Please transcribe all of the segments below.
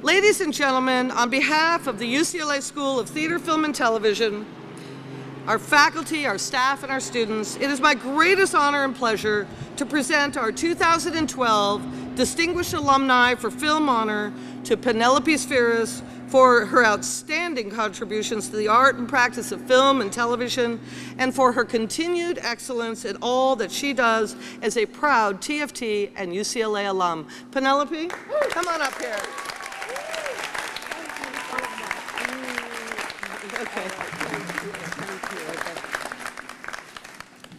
Ladies and gentlemen, on behalf of the UCLA School of Theater, Film, and Television, our faculty, our staff, and our students, it is my greatest honor and pleasure to present our 2012 Distinguished Alumni for Film Honor to Penelope Spheeris for her outstanding contributions to the art and practice of film and television, and for her continued excellence in all that she does as a proud TFT and UCLA alum. Penelope, come on up here. Okay.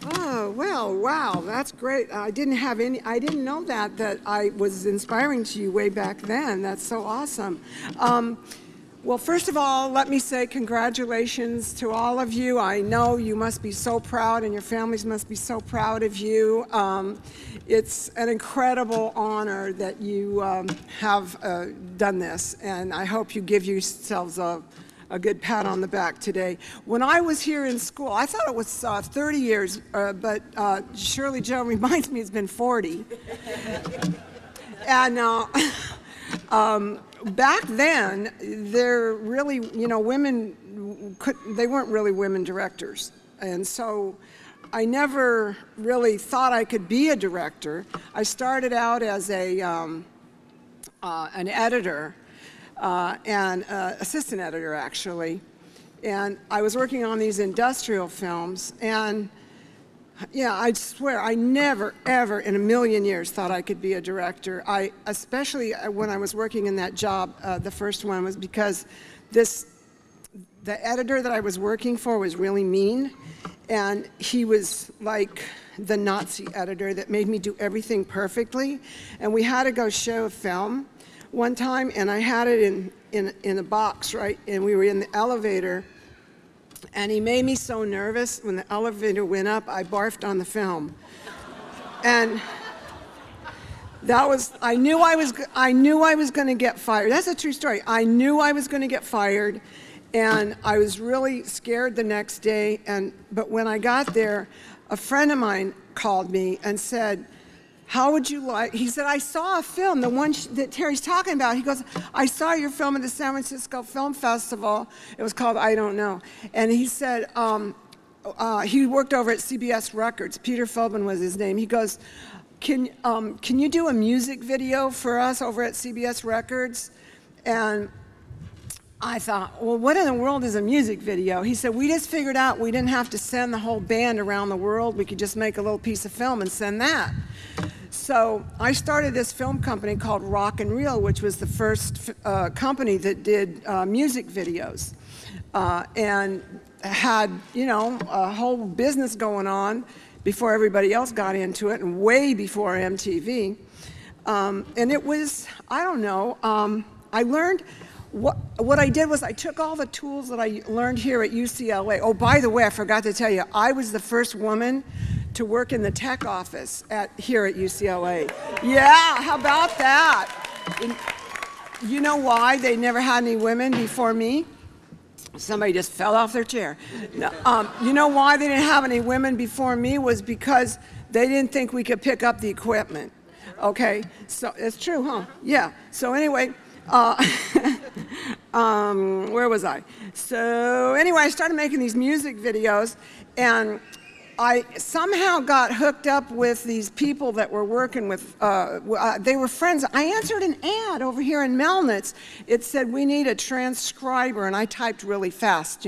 Oh, well, wow, that's great. I didn't know that I was inspiring to you way back then. That's so awesome. Well, first of all, let me say congratulations to all of you. I know you must be so proud and your families must be so proud of you. It's an incredible honor that you have done this, and I hope you give yourselves a good pat on the back today. When I was here in school, I thought it was 30 years, but Shirley Joe reminds me it's been 40. And back then, there really, women they weren't really women directors. And so I never really thought I could be a director. I started out as an editor. And assistant editor, actually. And I was working on these industrial films, and yeah, I swear, I never, ever in a million years thought I could be a director. Especially when I was working in that job, the first one was because the editor that I was working for was really mean, and he was like the Nazi editor that made me do everything perfectly, and we had to go show a film one time, and I had it in a box, right? And we were in the elevator, and he made me so nervous. When the elevator went up, I barfed on the film, and that was. I knew I was going to get fired. That's a true story. I knew I was going to get fired, and I was really scared the next day. But when I got there, a friend of mine called me and said, "How would you like," he said, "I saw a film, the one that Terry's talking about." He goes, "I saw your film at the San Francisco Film Festival." It was called I Don't Know. And he said, he worked over at CBS Records. Peter Feldman was his name. He goes, can you do a music video for us over at CBS Records? And I thought, well, what in the world is a music video? He said, we just figured out we didn't have to send the whole band around the world. We could just make a little piece of film and send that. So I started this film company called Rock and Reel, which was the first company that did music videos, and had, a whole business going on before everybody else got into it, and way before MTV. And it was, I don't know, I learned, what I did was I took all the tools that I learned here at UCLA. Oh, by the way, I forgot to tell you, I was the first woman to work in the tech office here at UCLA. Yeah, how about that? And you know why they never had any women before me? Somebody just fell off their chair. You know why they didn't have any women before me was because they didn't think we could pick up the equipment. Okay, so it's true, huh? Yeah, so anyway, where was I? So anyway, I started making these music videos, and I somehow got hooked up with these people that were working with, they were friends. I answered an ad over here in Melnitz. It said, we need a transcriber, and I typed really fast,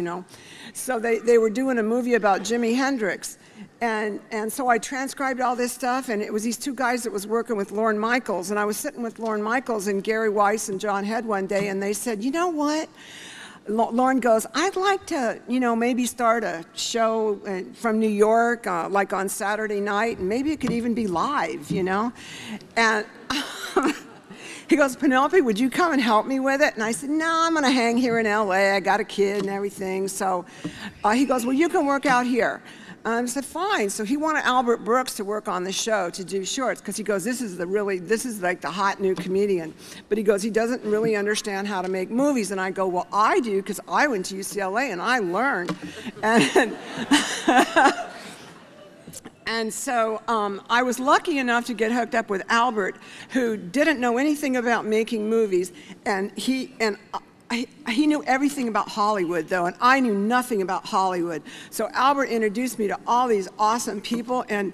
So they were doing a movie about Jimi Hendrix. And so I transcribed all this stuff, and it was these two guys that was working with Lorne Michaels, and I was sitting with Lorne Michaels and Gary Weiss and John Head one day, and they said, you know what? Lorne goes, I'd like to, maybe start a show from New York, like on Saturday night, and maybe it could even be live, And he goes, Penelope, would you come and help me with it? And I said, no, I'm going to hang here in LA. I got a kid and everything. So he goes, well, you can work out here. I said, fine. So he wanted Albert Brooks to work on the show, to do shorts, because he goes, this is like the hot new comedian. But he goes, he doesn't really understand how to make movies. And I go, well, I do, because I went to UCLA and I learned. And And so I was lucky enough to get hooked up with Albert, who didn't know anything about making movies, and he knew everything about Hollywood, though, and I knew nothing about Hollywood. So Albert introduced me to all these awesome people, and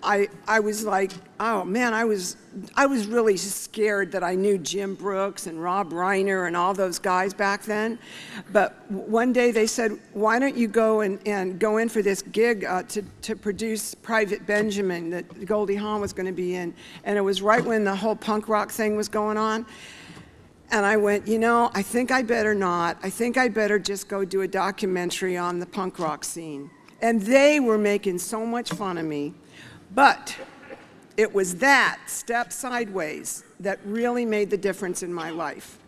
I was like, oh man, I was really scared that I knew Jim Brooks and Rob Reiner and all those guys back then. But one day they said, why don't you go and go in for this gig to produce Private Benjamin that Goldie Hawn was going to be in. And it was right when the whole punk rock thing was going on. And I went, you know, I think I better not. I think I better just go do a documentary on the punk rock scene. And they were making so much fun of me. But it was that step sideways that really made the difference in my life.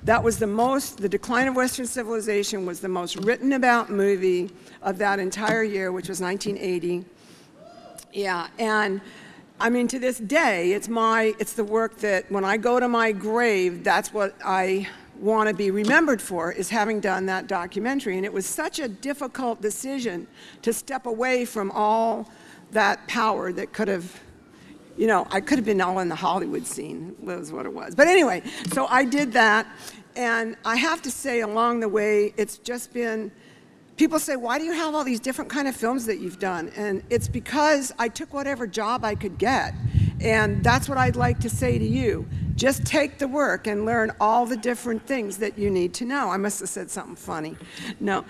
That was the Decline of Western Civilization was the most written about movie of that entire year, which was 1980. Yeah, and I mean, to this day, it's the work that when I go to my grave, that's what I want to be remembered for, is having done that documentary. And it was such a difficult decision to step away from all that power that could have, you know, I could have been all in the Hollywood scene, was what it was. But anyway, so I did that, and I have to say along the way, it's just been, people say, why do you have all these different kind of films that you've done? And it's because I took whatever job I could get. And that's what I'd like to say to you. Just take the work and learn all the different things that you need to know. I must have said something funny. No.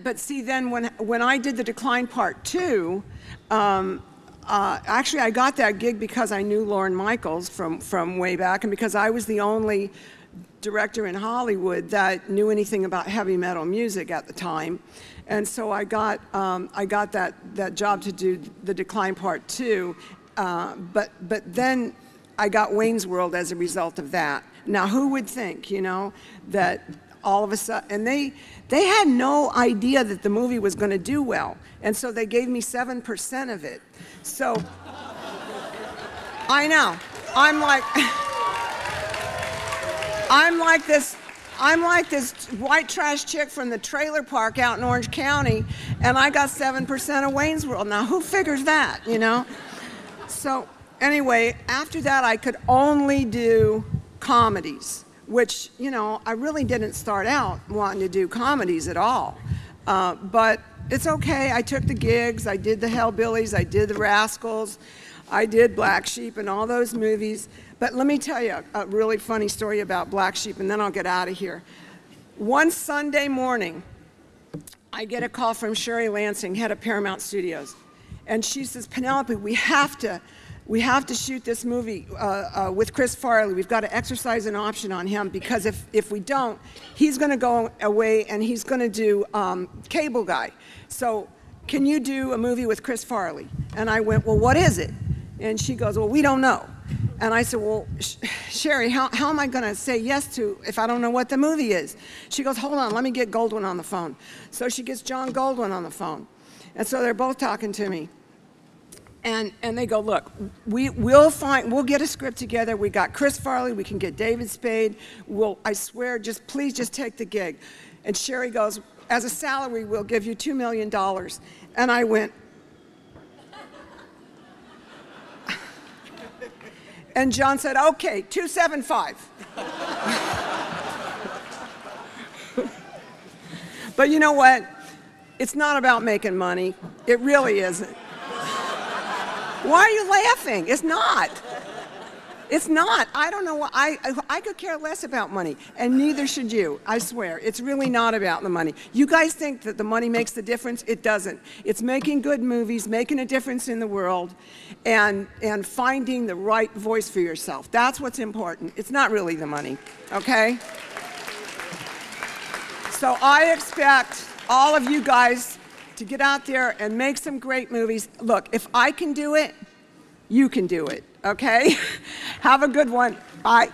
But see, then when I did The Decline Part 2, actually I got that gig because I knew Lorne Michaels from way back, and because I was the only director in Hollywood that knew anything about heavy metal music at the time. And so I got that job to do The Decline Part 2, but then I got Wayne's World as a result of that. Now, who would think, you know, that all of a sudden, and they had no idea that the movie was going to do well, and so they gave me 7% of it. So I know, I'm like this white trash chick from the trailer park out in Orange County, and I got 7% of Wayne's World. Now, who figures that, you know? So anyway, after that, I could only do comedies, which, you know, I really didn't start out wanting to do comedies at all. But it's okay. I took the gigs. I did the Hellbillies. I did the Rascals. I did Black Sheep and all those movies. But let me tell you a really funny story about Black Sheep, and then I'll get out of here. One Sunday morning, I get a call from Sherry Lansing, head of Paramount Studios. And she says, Penelope, we have to shoot this movie with Chris Farley. We've got to exercise an option on him, because if we don't, he's going to go away and he's going to do Cable Guy. So can you do a movie with Chris Farley? And I went, well, what is it? And she goes, well, we don't know. And I said, well, Sherry, how am I going to say yes to if I don't know what the movie is? She goes, hold on, let me get Goldwyn on the phone. So she gets John Goldwyn on the phone. And so they're both talking to me. And they go, look, we'll get a script together. We got Chris Farley, we can get David Spade. I swear, please just take the gig. And Sherry goes, as a salary, we'll give you $2 million. And I went, and John said, okay, 275. But you know what? It's not about making money. It really isn't. Why are you laughing? It's not. It's not. I don't know what, I could care less about money, and neither should you, I swear. It's really not about the money. You guys think that the money makes the difference? It doesn't. It's making good movies, making a difference in the world, and finding the right voice for yourself. That's what's important. It's not really the money, okay? So I expect all of you guys to get out there and make some great movies. Look, if I can do it, you can do it, okay? Have a good one. Bye.